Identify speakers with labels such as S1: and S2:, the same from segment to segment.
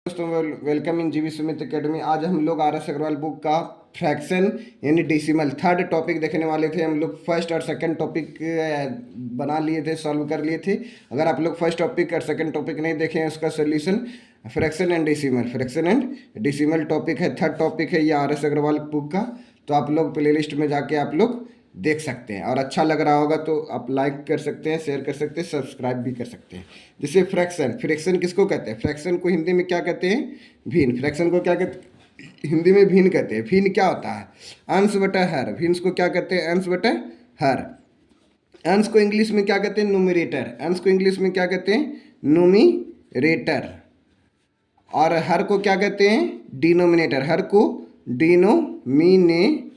S1: दोस्तों welcome in जीवी Sumit academy. आज हम लोग आर एस अग्रवाल बुक का फ्रैक्शन यानी डेसिमल थर्ड टॉपिक देखने वाले थे। हम लोग फर्स्ट और सेकंड टॉपिक बना लिए थे, सॉल्व कर लिए थे। अगर आप लोग फर्स्ट टॉपिक और सेकंड टॉपिक नहीं देखे हैं उसका solution fraction and decimal topic है, थर्ड टॉपिक है ये आर एस अग्रवाल बुक का। तो आप लोग प्ले लिस्ट में जाके आप लोग देख सकते हैं और अच्छा लग रहा होगा तो आप लाइक कर सकते हैं, शेयर कर सकते हैं, सब्सक्राइब भी कर सकते हैं। जैसे फ्रैक्शन किसको कहते हैं? फ्रैक्शन को हिंदी में क्या कहते हैं? भिन्न। फ्रैक्शन को क्या कहते हैं? हिंदी में भिन्न कहते हैं। भिन्न क्या होता है? अंश बटा हर। भिन्न को क्या कहते हैं? अंश बटा हर। अंश को इंग्लिश में क्या कहते हैं? न्यूमरेटर। अंश को इंग्लिश में क्या कहते हैं? न्यूमरेटर। और हर को क्या कहते हैं? डिनोमिनेटर। हर को डिनोमिनेटर।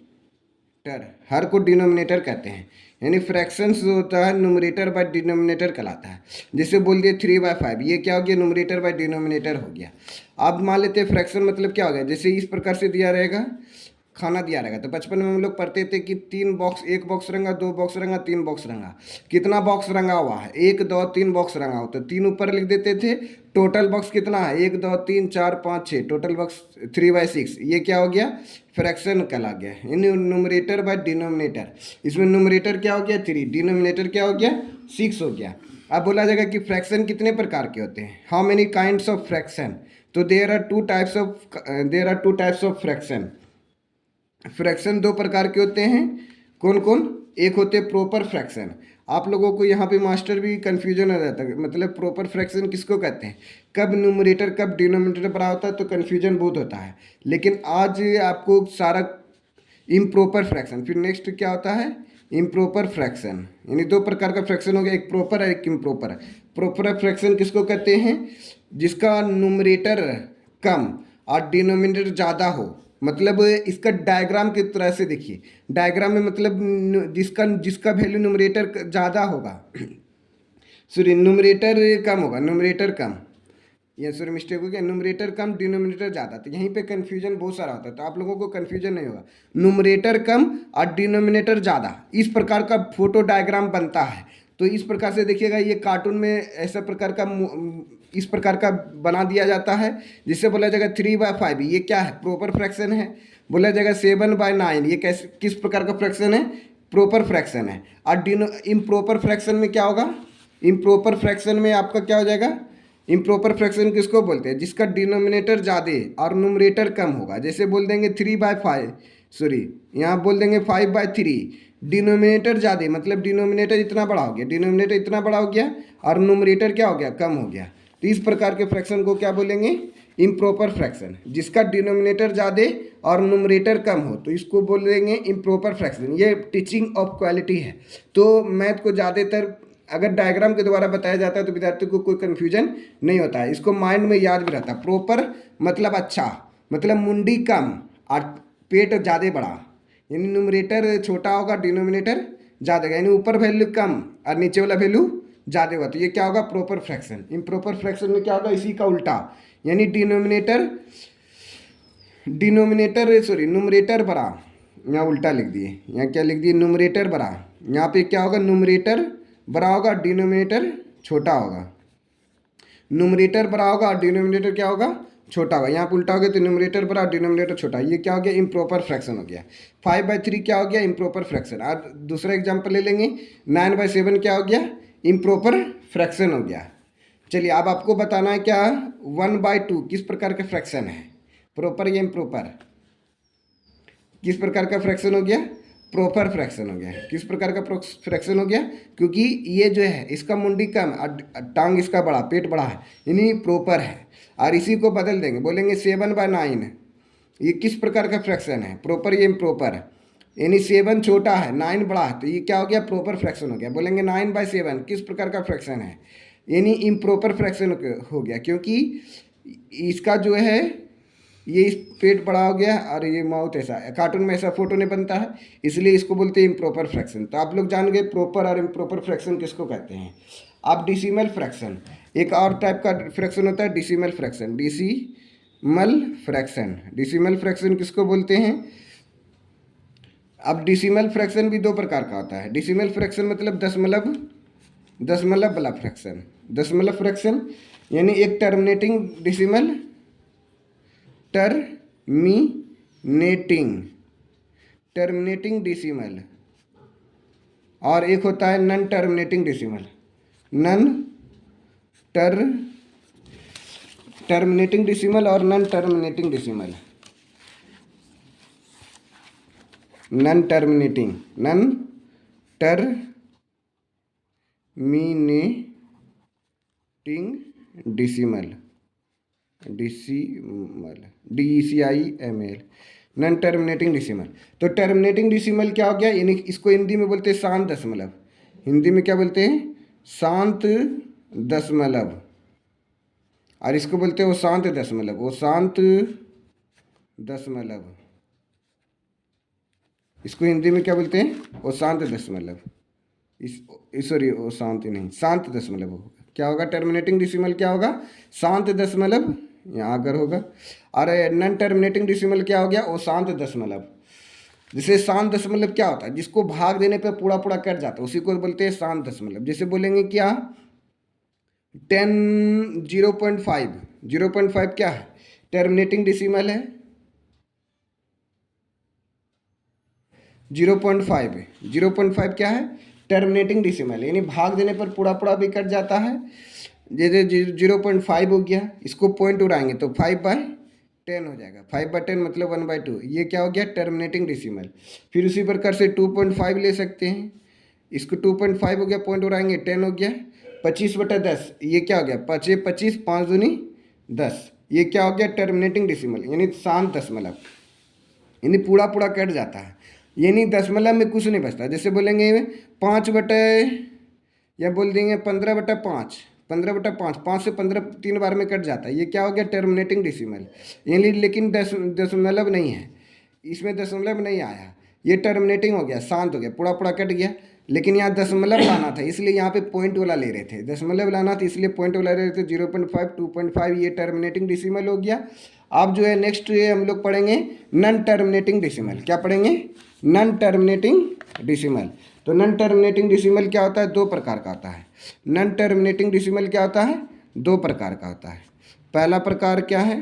S1: हर को डिनोमिनेटर कहते हैं। यानी फ्रैक्शंस जो होता है न्यूमरेटर बाय डिनोमिनेटर कहलाता है। जैसे बोल दिए 3/5, ये क्या हो गया? न्यूमरेटर बाय डिनोमिनेटर हो गया। अब मान लेते हैं फ्रैक्शन मतलब क्या हो गया। जैसे इस प्रकार से दिया रहेगा, खाना दिया रहेगा तो बचपन में हम लोग पढ़ते थे कि 3 बॉक्स, 1 बॉक्स रंगा, 2 बॉक्स रंगा, 3 बॉक्स रंगा। कितना बॉक्स रंगा हुआ है? 1 2 3 बॉक्स रंगा हो तो 3 ऊपर लिख देते थे। टोटल बॉक्स कितना है? 1 2 3 4 5 6, टोटल बॉक्स 3/6। ये क्या हो गया? फ्रैक्शन कहला गया। यानी न्यूमरेटर बाय डिनोमिनेटर। इसमें न्यूमरेटर क्या हो गया? 3, डिनोमिनेटर क्या हो गया? 6 हो गया। अब बोला जाएगा कि फ्रैक्शन कितने प्रकार के होते हैं? How many kinds of fraction? तो there are two types of fraction. Fraction 2 प्रकार के होते हैं। कौन कौन? एक होते हैं प्रॉपर फ्रैक्शन। आप लोगों को यहाँ पे मास्टर भी कन्फ्यूजन हो जाता है, मतलब प्रॉपर फ्रैक्शन किसको कहते हैं, कब न्यूमरेटर कब डिनोमिनेटर बड़ा होता है, तो कन्फ्यूजन बहुत होता है। लेकिन आज आपको सारा इम्प्रॉपर फ्रैक्शन, फिर नेक्स्ट क्या होता है? Improper fraction. यानी 2 प्रकार का फ्रैक्शन हो गया, एक प्रॉपर है एक इम्प्रॉपर। प्रॉपर फ्रैक्शन किसको कहते हैं? जिसका न्यूमरेटर कम और डिनोमिनेटर ज़्यादा हो। मतलब इसका डायग्राम की तरह से देखिए। डायग्राम में मतलब जिसका जिसका वैल्यू न्यूमरेटर ज़्यादा होगा सॉरी न्यूमरेटर कम होगा, न्यूमरेटर कम, ये सॉरी मिस्टेक हो गया, न्यूमरेटर कम डिनोमिनेटर ज़्यादा। तो यहीं पे कन्फ्यूजन बहुत सारा होता है, तो आप लोगों को कन्फ्यूजन नहीं होगा। न्यूमरेटर कम और डिनोमिनेटर ज़्यादा, इस प्रकार का फोटो डायग्राम बनता है। तो इस प्रकार से देखिएगा, ये कार्टून में ऐसा प्रकार का इस प्रकार का बना दिया जाता है, जिससे बोला जाएगा 3/5। ये क्या है? प्रॉपर फ्रैक्शन है। बोला जाएगा 7/9, ये कैसे किस प्रकार का फ्रैक्शन है? प्रॉपर फ्रैक्शन है। और इम्प्रॉपर फ्रैक्शन में क्या होगा? इम्प्रॉपर फ्रैक्शन में आपका क्या हो जाएगा? इम्प्रॉपर फ्रैक्शन किसको बोलते हैं? जिसका डिनोमिनेटर ज़्यादा और न्यूमरेटर कम होगा। जैसे बोल देंगे 3/5, सॉरी यहाँ बोल देंगे 5/3। डिनोमिनेटर ज़्यादा मतलब डिनोमिनेटर इतना बड़ा हो गया, डिनोमिनेटर इतना बड़ा हो गया और न्यूमरेटर क्या हो गया? कम हो गया। तो इस प्रकार के फ्रैक्शन को क्या बोलेंगे? Improper fraction. जिसका डिनोमिनेटर ज़्यादा और न्यूमरेटर कम हो तो इसको बोलेंगे इम्प्रॉपर फ्रैक्शन। ये टीचिंग ऑफ क्वालिटी है। तो मैथ को ज़्यादातर अगर डायग्राम के द्वारा बताया जाता है तो विद्यार्थी को कोई कन्फ्यूजन नहीं होता है, इसको माइंड में याद भी रहता है। प्रॉपर मतलब अच्छा, मतलब मुंडी कम और पेट ज़्यादा बड़ा, यानी न्यूमरेटर छोटा होगा, डिनोमिनेटर ज़्यादा, यानी ऊपर वैल्यू कम और नीचे वाला वैल्यू ज़्यादा होगा। तो ये क्या होगा? Proper fraction. इम्प्रॉपर फ्रैक्शन में क्या होगा? इसी का उल्टा, यानी न्यूमरेटर बड़ा, यहाँ उल्टा लिख दिए, यहाँ क्या लिख दिए? न्यूमरेटर बड़ा। यहाँ पे क्या होगा? न्यूमरेटर बड़ा होगा, डिनोमिनेटर छोटा होगा। न्यूमरेटर बड़ा होगा और डिनोमिनेटर क्या होगा? छोटा होगा। यहाँ पर उल्टा हो गया तो न्यूमरेटर बड़ा, डिनोमिनेटर छोटा। ये क्या हो गया? इम्प्रॉपर फ्रैक्शन हो गया। 5/3 क्या हो गया? Improper fraction. और दूसरा एग्जाम्पल ले लेंगे, 9/7 क्या हो गया? इम्प्रॉपर फ्रैक्शन हो गया। चलिए अब आपको बताना है क्या? 1/2 किस प्रकार का फ्रैक्शन है? प्रॉपर या इम्प्रॉपर? किस प्रकार का फ्रैक्शन हो गया? प्रॉपर फ्रैक्शन हो गया। किस प्रकार का फ्रैक्शन हो गया? क्योंकि ये जो है इसका मुंडी कम और टांग इसका बड़ा, पेट बड़ा है, यानी प्रॉपर है। और इसी को बदल देंगे, बोलेंगे 7/9। ये किस प्रकार का फ्रैक्शन है? प्रॉपर या इम्प्रॉपर? यानी 7 छोटा है, 9 बड़ा है, तो ये क्या हो गया? प्रॉपर फ्रैक्शन हो गया। बोलेंगे 9/7 किस प्रकार का फ्रैक्शन है? यानी इम्प्रॉपर फ्रैक्शन हो गया, क्योंकि इसका जो है ये इस पेट बड़ा हो गया और ये माउथ ऐसा, कार्टून में ऐसा फोटो नहीं बनता है, इसलिए इसको बोलते हैं इम्प्रॉपर फ्रैक्शन। तो आप लोग जान गए प्रॉपर और इम्प्रॉपर फ्रैक्शन किसको कहते हैं। अब डिसिमल फ्रैक्शन, एक और टाइप का फ्रैक्शन होता है, डिसिमल फ्रैक्शन। डिसिमल फ्रैक्शन किसको बोलते हैं? अब डिसिमल फ्रैक्शन भी 2 प्रकार का होता है। डिसिमल फ्रैक्शन मतलब दशमलव वाला फ्रैक्शन। दशमलव फ्रैक्शन यानी एक टर्मिनेटिंग डिसिमल टर्मिनेटिंग डेसिमल, और एक होता है non terminating decimal. Non terminating decimal और non terminating decimal. Non terminating decimal, DECIMAL, non terminating decimal. तो टर्मिनेटिंग डेसिमल क्या हो गया, यानी इसको हिंदी में बोलते हैं शांत दशमलव। हिंदी में क्या बोलते हैं, शांत दशमलव, और इसको बोलते हैं वो शांत दशमलव, वो शांत दशमलव। इसको हिंदी में क्या बोलते हैं, वो शांत दशमलव। सॉरी, वो शांत नहीं, शांत दशमलव होगा। क्या होगा टर्मिनेटिंग डेसिमल, क्या होगा, शांत दशमलव, यहाँ अगर होगा। और नॉन टर्मिनेटिंग डेसिमल क्या हो गया, वो शांत दशमलव। जैसे शांत दशमलव क्या होता है, जिसको भाग देने पे पूरा पूरा कट जाता है, उसी को बोलते हैं शांत दशमलव। जैसे बोलेंगे क्या, 0.5 क्या है, टर्मिनेटिंग डेसिमल है। 0.5 क्या है, टर्मिनेटिंग डेसिमल, यानी भाग देने पर पूरा पूरा भी कट जाता है। जैसे 0.5 हो गया, इसको पॉइंट उड़ाएंगे तो 5/10 हो जाएगा। 5/10 मतलब 1/2, ये क्या हो गया, टर्मिनेटिंग डेसिमल। फिर उसी प्रकार से 2.5 ले सकते हैं, इसको 2.5 हो गया, पॉइंट उड़ाएंगे 10 हो गया। 25/10, ये क्या हो गया, 25, 5 दूनी 10, ये क्या हो गया, टर्मिनेटिंग डेसिमल, यानी शांत दशमलव, यानी पूरा पूरा कट जाता है, यानी दशमलव में कुछ नहीं बचता। जैसे बोलेंगे 5/, या बोल देंगे 15/5, 15/5, 5 से 15 3 बार में कट जाता है, ये क्या हो गया, टर्मिनेटिंग डेसिमल। यानी लेकिन दशमलव नहीं है, इसमें दशमलव नहीं आया, ये टर्मिनेटिंग हो गया, शांत हो गया, पूरा पूरा कट गया। लेकिन यहाँ दशमलव लाना था, इसलिए यहाँ पे पॉइंट वाला ले रहे थे, दशमलव लाना था इसलिए पॉइंट वाला ले रहे थे। 0.5, 2.5, ये टर्मिनेटिंग डेसिमल हो गया। अब जो है नेक्स्ट हम लोग पढ़ेंगे नॉन टर्मिनेटिंग डेसिमल। क्या पढ़ेंगे, नॉन टर्मिनेटिंग डेसिमल। तो नॉन टर्मिनेटिंग डेसिमल क्या होता है, 2 प्रकार का होता है। नॉन टर्मिनेटिंग डेसिमल क्या होता है, 2 प्रकार का होता है। पहला प्रकार क्या है,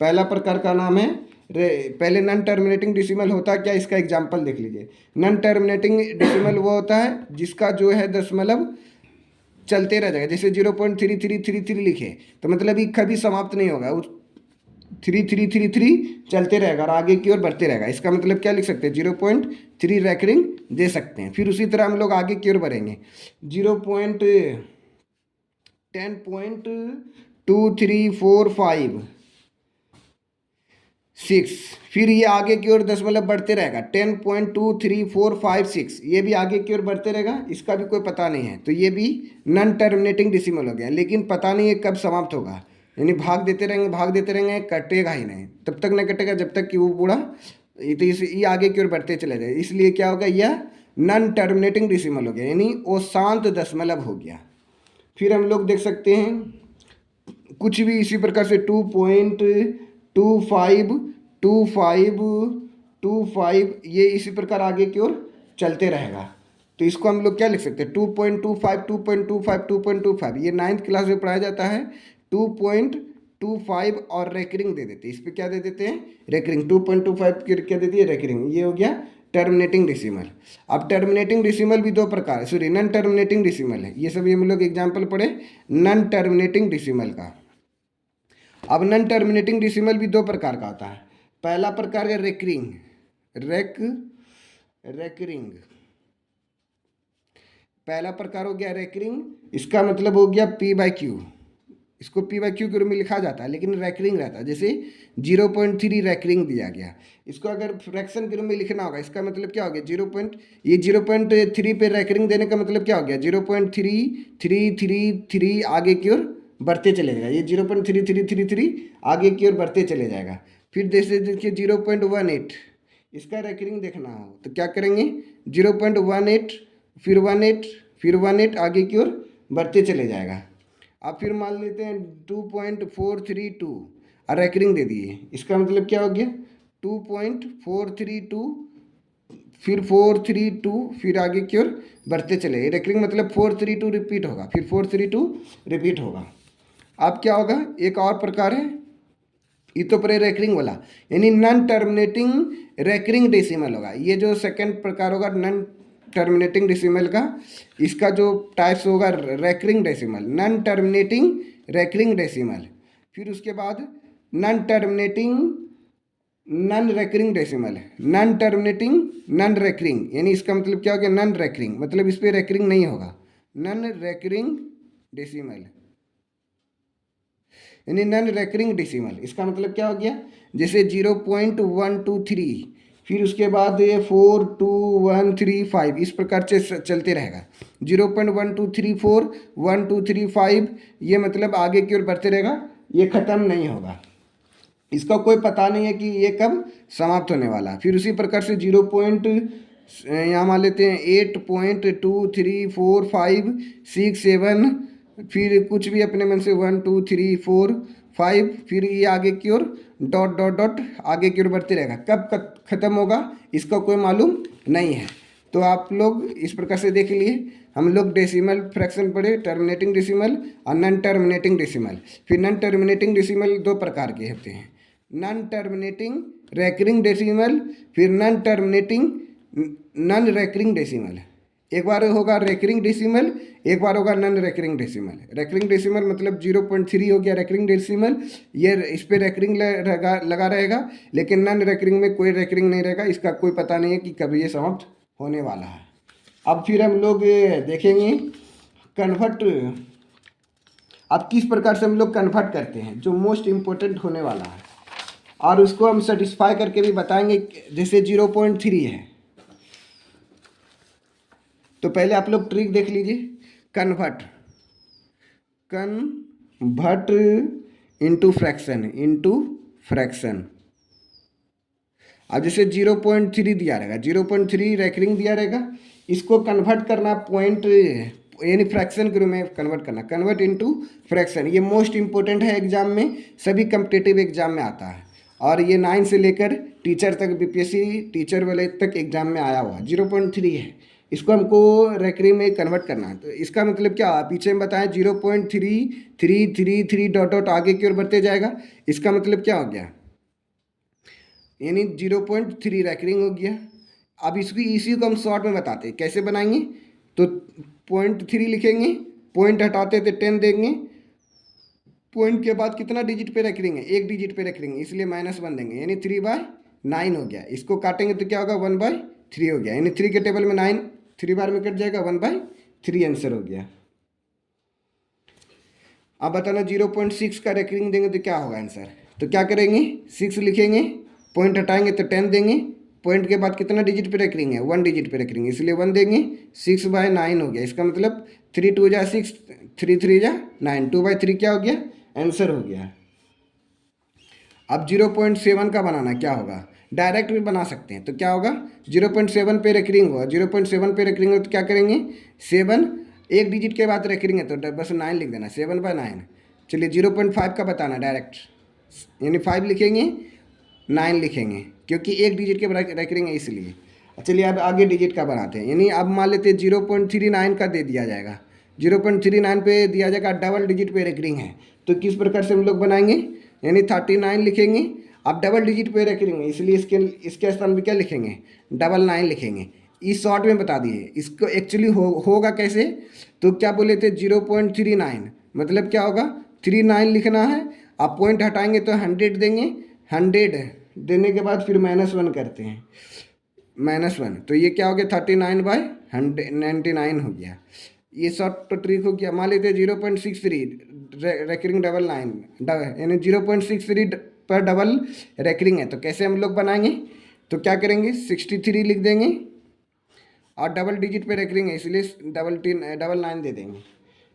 S1: पहला प्रकार का नाम है पहले नॉन टर्मिनेटिंग डेसिमल होता है क्या, इसका एग्जांपल देख लीजिए। नॉन टर्मिनेटिंग डेसिमल वो होता है जिसका जो है दशमलव चलते रह जाएगा। जैसे 0.3333 लिखे तो मतलब ये कभी समाप्त नहीं होगा, 3333 चलते रहेगा और आगे की ओर बढ़ते रहेगा। इसका मतलब क्या लिख सकते हैं, 0.3 रैकरिंग दे सकते हैं। फिर उसी तरह हम लोग आगे की ओर बढ़ेंगे, 10.2345 फिर ये आगे की ओर दशमलव बढ़ते रहेगा, 10.23456, ये भी आगे की ओर बढ़ते रहेगा, इसका भी कोई पता नहीं है। तो ये भी नॉन टर्मिनेटिंग डेसिमल हो गया, लेकिन पता नहीं है कब समाप्त होगा, यानी भाग देते रहेंगे, कटेगा ही नहीं, तब तक नहीं कटेगा जब तक कि वो पूरा ये आगे की ओर बढ़ते चले जाए। इसलिए क्या होगा, यह नॉन टर्मिनेटिंग डेसिमल हो गया, यानी वो शांत दशमलव हो गया। फिर हम लोग देख सकते हैं कुछ भी इसी प्रकार से 2.25 ये इसी प्रकार आगे की ओर चलते रहेगा। तो इसको हम लोग क्या लिख सकते हैं, 2.25 ये 9th क्लास में पढ़ाया जाता है। 2.25 और रेकरिंग दे देते हैं, इस पर क्या दे देते हैं, रेकरिंग। 2.25 क्या देती है, रेकरिंग। ये हो गया टर्मिनेटिंग डेसिमल। अब टर्मिनेटिंग डेसिमल भी 2 प्रकार, सॉरी नॉन टर्मिनेटिंग डेसिमल है, ये सभी हम लोग एग्जाम्पल पढ़े नॉन टर्मिनेटिंग डेसिमल का। अब नॉन टर्मिनेटिंग डेसिमल भी 2 प्रकार का होता है। पहला प्रकार है रेकरिंग, रेकरिंग पहला प्रकार हो गया रेकरिंग, इसका मतलब हो गया P/Q, इसको P/Q के रूप में लिखा जाता है, लेकिन रैकरिंग रहता है। जैसे 0.3 रैकरिंग दिया गया, इसको अगर फ्रैक्शन के रूप में लिखना होगा, इसका मतलब क्या हो गया, 0.3 पे रैकरिंग देने का मतलब क्या हो गया, 0.3333 आगे की ओर बढ़ते चले जाएगा, ये 0.3333 आगे की ओर बढ़ते चले जाएगा। फिर जैसे देखिए 0.18, इसका रैकरिंग देखना हो तो क्या करेंगे, 0.18 फिर 18 फिर 18 आगे की ओर बढ़ते चले जाएगा। अब फिर मान लेते हैं 2.432 और रैकरिंग दे दिए, इसका मतलब क्या हो गया, 2.432 फिर 432 फिर आगे की ओर बढ़ते चले। रैकरिंग मतलब 432 रिपीट होगा, फिर 432 रिपीट होगा। अब क्या होगा, एक और प्रकार है ये तो परे रेकरिंग वाला, यानी नॉन टर्मिनेटिंग रेकरिंग डेसिमल होगा। ये जो सेकंड प्रकार होगा नॉन टर्मिनेटिंग डेसिमल का, इसका जो टाइप्स होगा recurring decimal, non terminating recurring decimal. फिर उसके बाद non terminating non recurring decimal, non terminating non recurring, यानी इसका मतलब क्या हो गया, नॉन रेकरिंग मतलब इस पर रेकरिंग नहीं होगा, नॉन रेकरिंग डेसिमल, यानी नॉन रेकरिंग डेसिमल। इसका मतलब क्या हो गया, जैसे 0.123, फिर उसके बाद ये 42135, इस प्रकार से चलते रहेगा। 0.1234 1235, ये मतलब आगे की ओर बढ़ते रहेगा, ये ख़त्म नहीं होगा, इसका कोई पता नहीं है कि ये कब समाप्त होने वाला। फिर उसी प्रकार से 0 पॉइंट यहाँ मान लेते हैं 8.234567, फिर कुछ भी अपने मन से 1 2 3 4 5, फिर ये आगे की ओर डॉट डॉट डॉट आगे की ओर बढ़ते रहेगा, कब ख़त्म होगा इसका कोई मालूम नहीं है। तो आप लोग इस प्रकार से देख लिए, हम लोग डेसिमल फ्रैक्शन पढ़े, टर्मिनेटिंग डेसिमल और नॉन टर्मिनेटिंग डेसिमल। फिर नॉन टर्मिनेटिंग डेसिमल दो प्रकार के होते हैं, नॉन टर्मिनेटिंग रेकरिंग डेसिमल, फिर non terminating non recurring decimal. एक बार होगा रेकरिंग डेसिमल, एक बार होगा non recurring decimal. Recurring decimal मतलब 0.3 हो गया रेकरिंग डेसिमल, ये इस पर रेकरिंग लगा रहेगा, लेकिन नॉन रेकरिंग में कोई रेकरिंग नहीं रहेगा, इसका कोई पता नहीं है कि कब ये समाप्त होने वाला है। अब फिर हम लोग देखेंगे कन्वर्ट, अब किस प्रकार से हम लोग कन्वर्ट करते हैं, जो मोस्ट इम्पोर्टेंट होने वाला है, और उसको हम सेटिस्फाई करके भी बताएंगे। जैसे 0.3 है, तो पहले आप लोग ट्रिक देख लीजिए, कन्वर्ट इनटू फ्रैक्शन। अब जैसे 0.3 दिया रहेगा, 0.3 रेकरिंग दिया रहेगा, इसको कन्वर्ट करना पॉइंट यानी फ्रैक्शन के रूप में कन्वर्ट करना, कन्वर्ट इनटू फ्रैक्शन। ये मोस्ट इंपॉर्टेंट है एग्जाम में, सभी कम्पिटिटिव एग्जाम में आता है, और ये 9 से लेकर टीचर तक, बीपीएससी टीचर वाले तक एग्जाम में आया हुआ। 0.3 है, इसको हमको रेकरिंग में कन्वर्ट करना है। तो इसका मतलब क्या, पीछे में बताएं 0.3333 डॉट डॉट आगे की ओर बढ़ते जाएगा, इसका मतलब क्या हो गया, यानी 0.3 रेकरिंग हो गया। अब इसी को हम शॉर्ट में बताते हैं, कैसे बनाएंगे, तो 0.3 लिखेंगे, पॉइंट हटाते थे 10 देंगे, पॉइंट के बाद कितना डिजिट पे रेकरिंग है, एक डिजिट पे रेकरिंग है, इसलिए -1 देंगे, यानी 3/9 हो गया। इसको काटेंगे तो क्या होगा, 1/3 हो गया, यानी 3 के टेबल में 9 3 बार में कट जाएगा, 1/3 आंसर हो गया। अब बताना 0.6 का रेकरिंग देंगे तो क्या होगा आंसर, तो क्या करेंगे, 6 लिखेंगे, पॉइंट हटाएंगे तो 10 देंगे, पॉइंट के बाद कितना डिजिट पे रेकरिंग है, 1 डिजिट पे रेकरिंग है, इसलिए 1 देंगे, 6/9 हो गया। इसका मतलब 3 2 जा 6, 3 3 जा 9, 2/3 क्या हो गया, आंसर हो गया। अब 0.7 का बनाना, क्या होगा, डायरेक्ट भी बना सकते हैं, तो क्या होगा, 0.7 पे रेकरिंग हुआ, 0.7 पे रेकरिंग हो तो क्या करेंगे, 7 एक डिजिट के बाद रेकरिंग है तो बस 9 लिख देना, 7/9। चलिए 0.5 का बताना डायरेक्ट, यानी 5 लिखेंगे, 9 लिखेंगे, क्योंकि एक डिजिट के बाद रेकरिंग है इसलिए। चलिए अब आगे डिजिट का बनाते हैं, यानी अब मान लेते हैं 0.39 का दे दिया जाएगा, 0.39 पे दिया जाएगा, डबल डिजिट पे रेकरिंग है, तो किस प्रकार से हम लोग बनाएंगे, यानी 39 लिखेंगे। अब डबल डिजिट पे रेकरिंग है, इसलिए इसके स्थान पे क्या लिखेंगे, 9 लिखेंगे। इस शॉर्ट में बता दिए, इसको एक्चुअली होगा कैसे, तो क्या बोले थे 0.39 मतलब क्या होगा, 39 लिखना है, आप पॉइंट हटाएंगे तो 100 देंगे, 100 देने के बाद फिर -1 करते हैं, -1, तो ये क्या हो गया, 39/99 हो गया। ये शॉर्ट तो ट्रिक हो गया। मान लीजिए 0.63 रेकरिंग 9 यानी 0.63 पर डबल रेकरिंग है, तो कैसे हम लोग बनाएंगे, तो क्या करेंगे, 63 लिख देंगे, और डबल डिजिट पे रेकरिंग है इसलिए 9 दे देंगे,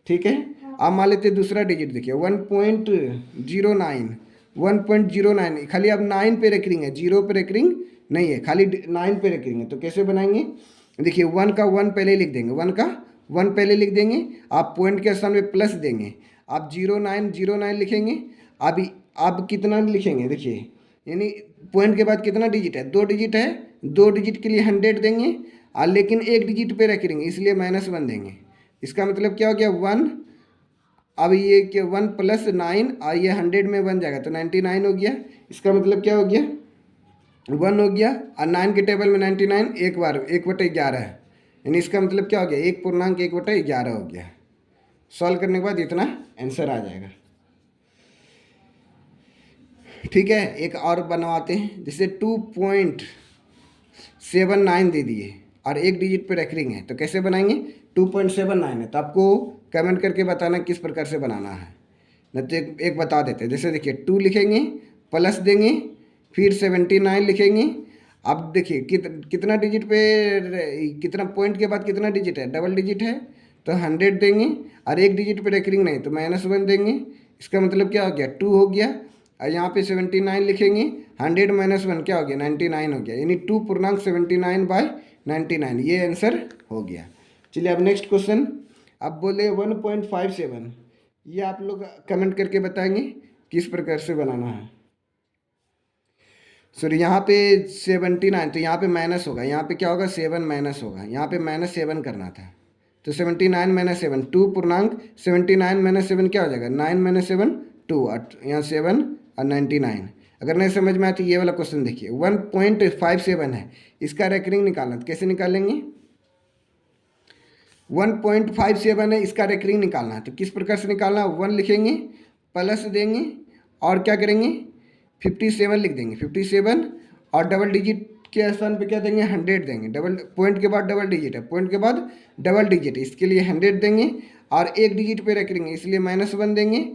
S1: ठीक है। अब मान लेते दूसरा डिजिट देखिए, 1.09, 1.09, खाली अब 9 पे रेकरिंग है, 0 पे रेकरिंग नहीं है, खाली 9 पे रेकरिंग है, तो कैसे बनाएंगे, देखिए 1 का 1 पहले लिख देंगे, 1 का 1 पहले लिख देंगे, आप पॉइंट के स्थान में प्लस देंगे, आप 09 लिखेंगे। अब कितना लिखेंगे, देखिए यानी पॉइंट के बाद कितना डिजिट है, 2 डिजिट है, 2 डिजिट के लिए 100 देंगे, और लेकिन एक डिजिट पे रेकरिंग इसलिए -1 देंगे। इसका मतलब क्या हो गया, 1 अब ये कि 1 + 9 और ये 100 में बन जाएगा तो 99 हो गया। इसका मतलब क्या हो गया, 1 हो गया और 9 के टेबल में 99 एक बार 1/11 है, यानी इसका मतलब क्या हो गया, 1 पूर्णांक 1/11 हो गया। सॉल्व करने के बाद इतना आंसर आ जाएगा। ठीक है, एक और बनवाते हैं। जैसे 2.79 दे दिए और एक डिजिट पे रेकरिंग है, तो कैसे बनाएंगे। 2.79 है तो आपको कमेंट करके बताना किस प्रकार से बनाना है, नहीं तो एक बता देते हैं। जैसे देखिए 2 लिखेंगे, प्लस देंगे, फिर 79 लिखेंगे। अब देखिए कितना डिजिट पे, कितना पॉइंट के बाद कितना डिजिट है, डबल डिजिट है तो 100 देंगे, और एक डिजिट पे रेकरिंग नहीं तो -1 देंगे। इसका मतलब क्या हो गया, 2 हो गया। और यहाँ पे 79 लिखेंगे, 100 - 1 क्या हो गया, 99 हो गया, यानी 2.79/99, ये आंसर हो गया। चलिए अब नेक्स्ट क्वेश्चन। अब बोले 1.57, ये आप लोग कमेंट करके बताएंगे किस प्रकार से बनाना है। सॉरी, यहाँ पे 79 तो यहाँ पे माइनस होगा, यहाँ पे क्या होगा, 7 माइनस होगा, यहाँ पे -7 करना था तो 79 - 7, 2.79 - 7 क्या हो जाएगा, 9 - 7 2, और यहाँ 7 और 99। अगर नहीं समझ में आए तो ये वाला क्वेश्चन देखिए, 1.57 है, इसका रेकरिंग निकालना, तो कैसे निकालेंगे। 1.57 है, इसका रेकरिंग निकालना है तो किस प्रकार से निकालना है, 1 लिखेंगे, प्लस देंगे और क्या करेंगे, 57 लिख देंगे, 57, और डबल डिजिट के स्थान पे क्या देंगे, 100 देंगे। डबल पॉइंट के बाद डबल डिजिट है, पॉइंट के बाद डबल डिजिट है, इसके लिए 100 देंगे, और एक डिजिट पे रखेंगे इसलिए -1 देंगे।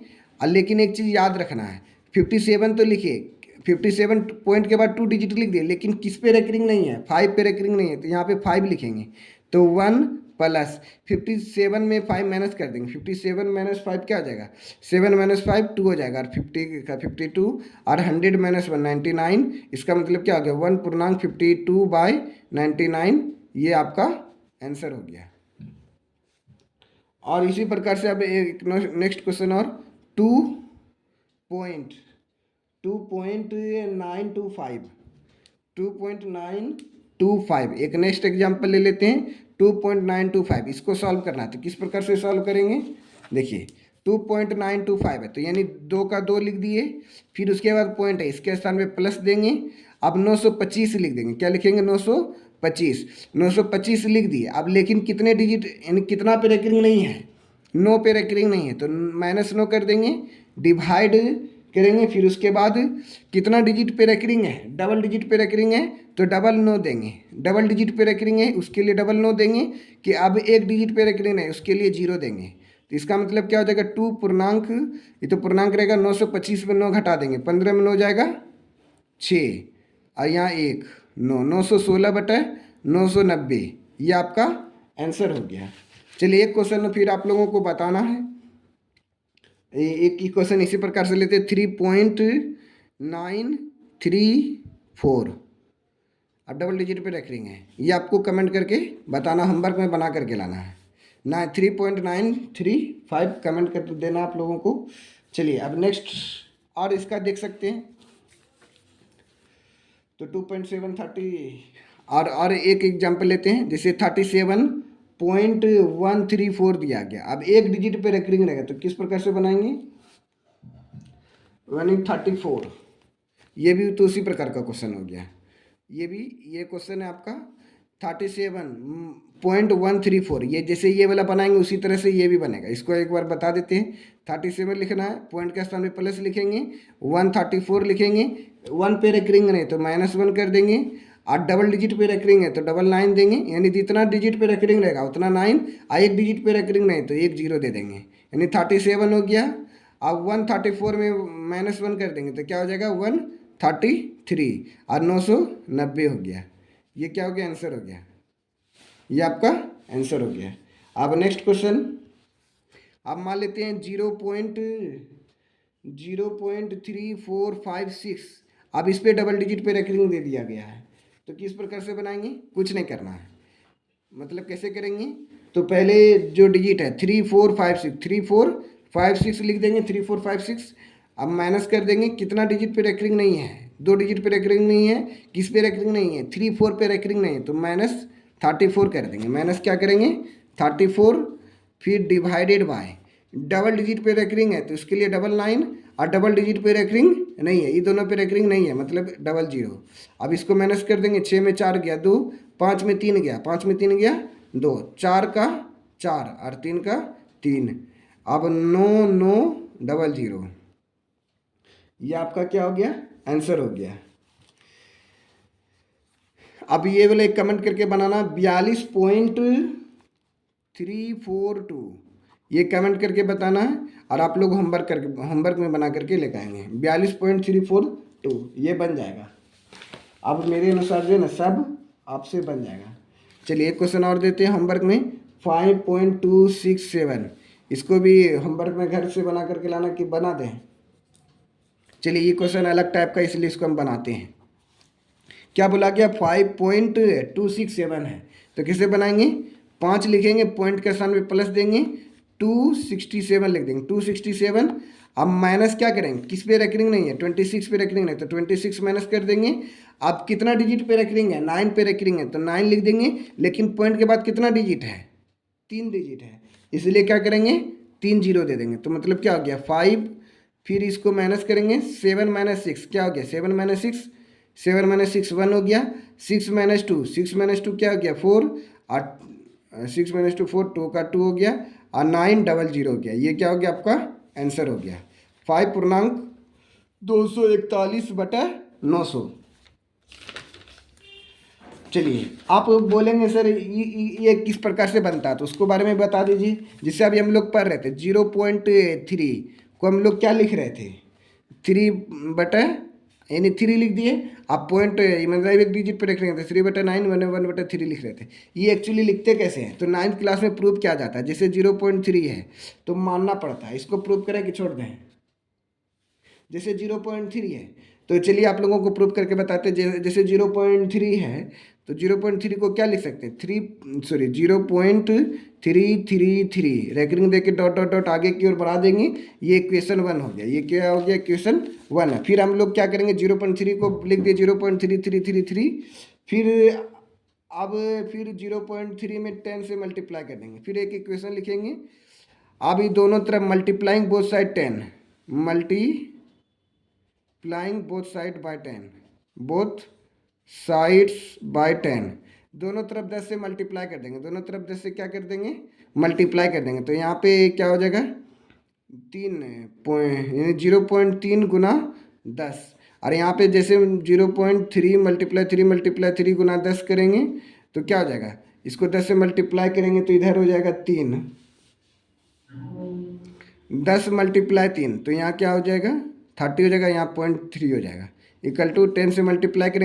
S1: और लेकिन एक चीज़ याद रखना है, 57 तो लिखिए, 57 पॉइंट के बाद 2 डिजिट लिख दिए, लेकिन किस पे रेकरिंग नहीं है, 5 पे रेकरिंग नहीं है, तो यहाँ पे 5 लिखेंगे। तो 1 + 57 में 5 माइनस कर देंगे, 57 - 5 क्या हो जाएगा, 7 - 5 2 हो जाएगा, और 50 का 52, और 100 - 1 99। इसका मतलब क्या हो गया, 1.52/99, ये आपका आंसर हो गया। और इसी प्रकार से अब एक नेक्स्ट क्वेश्चन और 2.925 एक नेक्स्ट एग्जाम्पल ले लेते हैं। 2.925 इसको सॉल्व करना है तो किस प्रकार से सॉल्व करेंगे। देखिए 2.925 है तो यानी 2 का 2 लिख दिए, फिर उसके बाद पॉइंट है, इसके स्थान पे प्लस देंगे। अब 925 लिख देंगे, क्या लिखेंगे, 925 लिख दिए। अब लेकिन कितने डिजिट, यानी कितना पे रेकरिंग नहीं है, 9 पे रेकरिंग नहीं है तो -9 कर देंगे, डिवाइड करेंगे, फिर उसके बाद कितना डिजिट पे रेकरिंग है, डबल डिजिट पे रेकरिंग है तो डबल 9 देंगे। डबल डिजिट पे रेकरिंग है उसके लिए डबल 9 देंगे, कि अब एक डिजिट पे रेकरिंग है उसके लिए 0 देंगे। तो इसका मतलब क्या हो जाएगा, 2 पूर्णांक, ये तो पूर्णांक रहेगा, 925 में 9 घटा देंगे, 15 में 9 जाएगा 6, और यहाँ 1 9, 916/990, ये आपका आंसर हो गया। चलिए एक क्वेश्चन फिर आप लोगों को बताना है, एक ही क्वेश्चन इसी प्रकार से लेते हैं। 3.934 अब डबल डिजिट पे रेकरिंग है, ये आपको कमेंट करके बताना, होमवर्क में बना करके लाना है ना। 3.935 कमेंट कर देना आप लोगों को। चलिए अब नेक्स्ट और इसका देख सकते हैं तो 2.730 और एक एग्जाम्पल लेते हैं। जैसे 37.134 दिया गया, अब एक डिजिट पे रेकरिंग रहेगा तो किस प्रकार से बनाएंगे, 134, ये भी तो उसी प्रकार का क्वेश्चन हो गया। ये क्वेश्चन है आपका 37.134, ये जैसे ये वाला बनाएंगे उसी तरह से ये भी बनेगा। इसको एक बार बता देते हैं। 37 लिखना है, पॉइंट के स्थान में प्लस लिखेंगे, 134 लिखेंगे, 1 पे रेकरिंग नहीं तो -1 कर देंगे, और डबल डिजिट पे रेकरिंग है तो डबल 9 देंगे, यानी जितना डिजिट पे रेकरिंग रहेगा उतना 9, और एक डिजिट पे रेकरिंग नहीं तो एक 0 दे देंगे, यानी 37 हो गया। अब 134 में -1 कर देंगे तो क्या हो जाएगा, 133, और 990 हो गया। ये क्या हो गया, आंसर हो गया, ये आपका आंसर हो गया। अब नेक्स्ट क्वेश्चन, अब मान लेते हैं 0.3456, अब इस पर डबल डिजिट पे रेकरिंग दे दिया गया है तो किस प्रकार से बनाएंगे, कुछ नहीं करना है, मतलब कैसे करेंगे, तो पहले जो डिजिट है 3456 लिख देंगे, 3456। अब माइनस कर देंगे, कितना डिजिट पे रेकरिंग नहीं है, 2 डिजिट पे रेकरिंग नहीं है, किस पे रेकरिंग नहीं है, 34 पे रेकरिंग नहीं है तो -34 कर देंगे। माइनस क्या करेंगे, 34, फिर डिवाइडेड बाय डबल डिजिट पे रेकरिंग है तो इसके लिए 99, और डबल डिजिट पे रेकरिंग नहीं है, ये दोनों पे रेकरिंग नहीं है, मतलब 00। अब इसको माइनस कर देंगे, 6 में 4 गया 2, 5 में 3 गया, 5 में 3 गया 2, 4 का 4 और 3 का 3। अब 9900, ये आपका क्या हो गया, आंसर हो गया। अब ये वाले एक कमेंट करके बनाना 42.342, ये कमेंट करके बताना है, और आप लोग होमवर्क में बना करके लेकर आएंगे। 42.342 ये बन जाएगा। अब मेरे अनुसार जो है ना सब आपसे बन जाएगा। चलिए एक क्वेश्चन और देते हैं होमवर्क में, 5.267, इसको भी होमवर्क में घर से बना करके लाना कि बना दें। चलिए ये क्वेश्चन अलग टाइप का, इसलिए इसको हम बनाते हैं। क्या बोला गया, 5.267 है, तो किसे बनाएंगे, 5 लिखेंगे, पॉइंट के स्थान पे प्लस देंगे, 267 लिख देंगे, 267। अब माइनस क्या करेंगे, किस पे रेकरिंग नहीं है, 26 पे रेकरिंग नहीं, तो 26 माइनस कर देंगे। अब कितना डिजिट पे रेकरिंग है, 9 पे रेकरिंग है, तो 9 लिख देंगे, लेकिन पॉइंट के बाद कितना डिजिट है, 3 डिजिट है, इसलिए क्या करेंगे, 3 जीरो दे देंगे, तो मतलब क्या हो गया 5। फिर इसको माइनस करेंगे, 7 माइनस 6 क्या हो गया, 7 माइनस 6, 7 माइनस 6 1 हो गया, 6 माइनस 2, 6 माइनस 2 क्या हो गया 4, और 6 माइनस 2 4, 2 का 2 हो गया, और 900 हो गया। ये क्या हो गया, आपका आंसर हो गया 5.241/900। चलिए आप बोलेंगे सर ये किस प्रकार से बनता है, तो उसको बारे में बता दीजिए। जिससे अभी हम लोग पढ़ रहे थे 0.3 को हम लोग क्या लिख रहे थे, 3 यानी 3 लिख दिए। आप पॉइंट मतलब एक डिजिट पे रख रहे थे, 3/9 1/3 लिख रहे थे। ये एक्चुअली लिखते कैसे हैं, तो 9th क्लास में प्रूव किया जाता है। जैसे 0.3 है तो मानना पड़ता है, इसको प्रूव करें कि छोड़ दें। जैसे 0.3 है तो चलिए आप लोगों को प्रूव करके बताते हैं। जैसे 0.3 है तो 0.3 को क्या लिख सकते हैं, 0.333 रेकरिंग देके डॉट डॉट डॉट आगे की ओर बढ़ा देंगे। ये इक्वेशन 1 हो गया। ये क्या हो गया, इक्वेशन 1 है। फिर हम लोग क्या करेंगे, 0.3 को लिख दिए 0.3333। फिर अब फिर 0.3 में 10 से मल्टीप्लाई कर देंगे, फिर एक इक्वेशन लिखेंगे। अब ये दोनों तरफ multiplying both side 10, multiplying both side by 10, both sides by 10, दोनों तरफ 10 से मल्टीप्लाई कर देंगे। दोनों तरफ 10 से क्या कर देंगे, मल्टीप्लाई कर देंगे। तो यहाँ पे क्या हो जाएगा, 3 पॉइंट यानी 0.3 गुना 10। और यहाँ पे जैसे 0.3 मल्टीप्लाई 3 गुना 10 करेंगे तो क्या हो जाएगा, इसको 10 से मल्टीप्लाई करेंगे तो इधर हो जाएगा 3, 10 मल्टीप्लाई 3, तो यहाँ क्या हो जाएगा 30 हो जाएगा, यहाँ 0.3 हो जाएगा। इक्वल टू 10 से मल्टीप्लाई करेंगे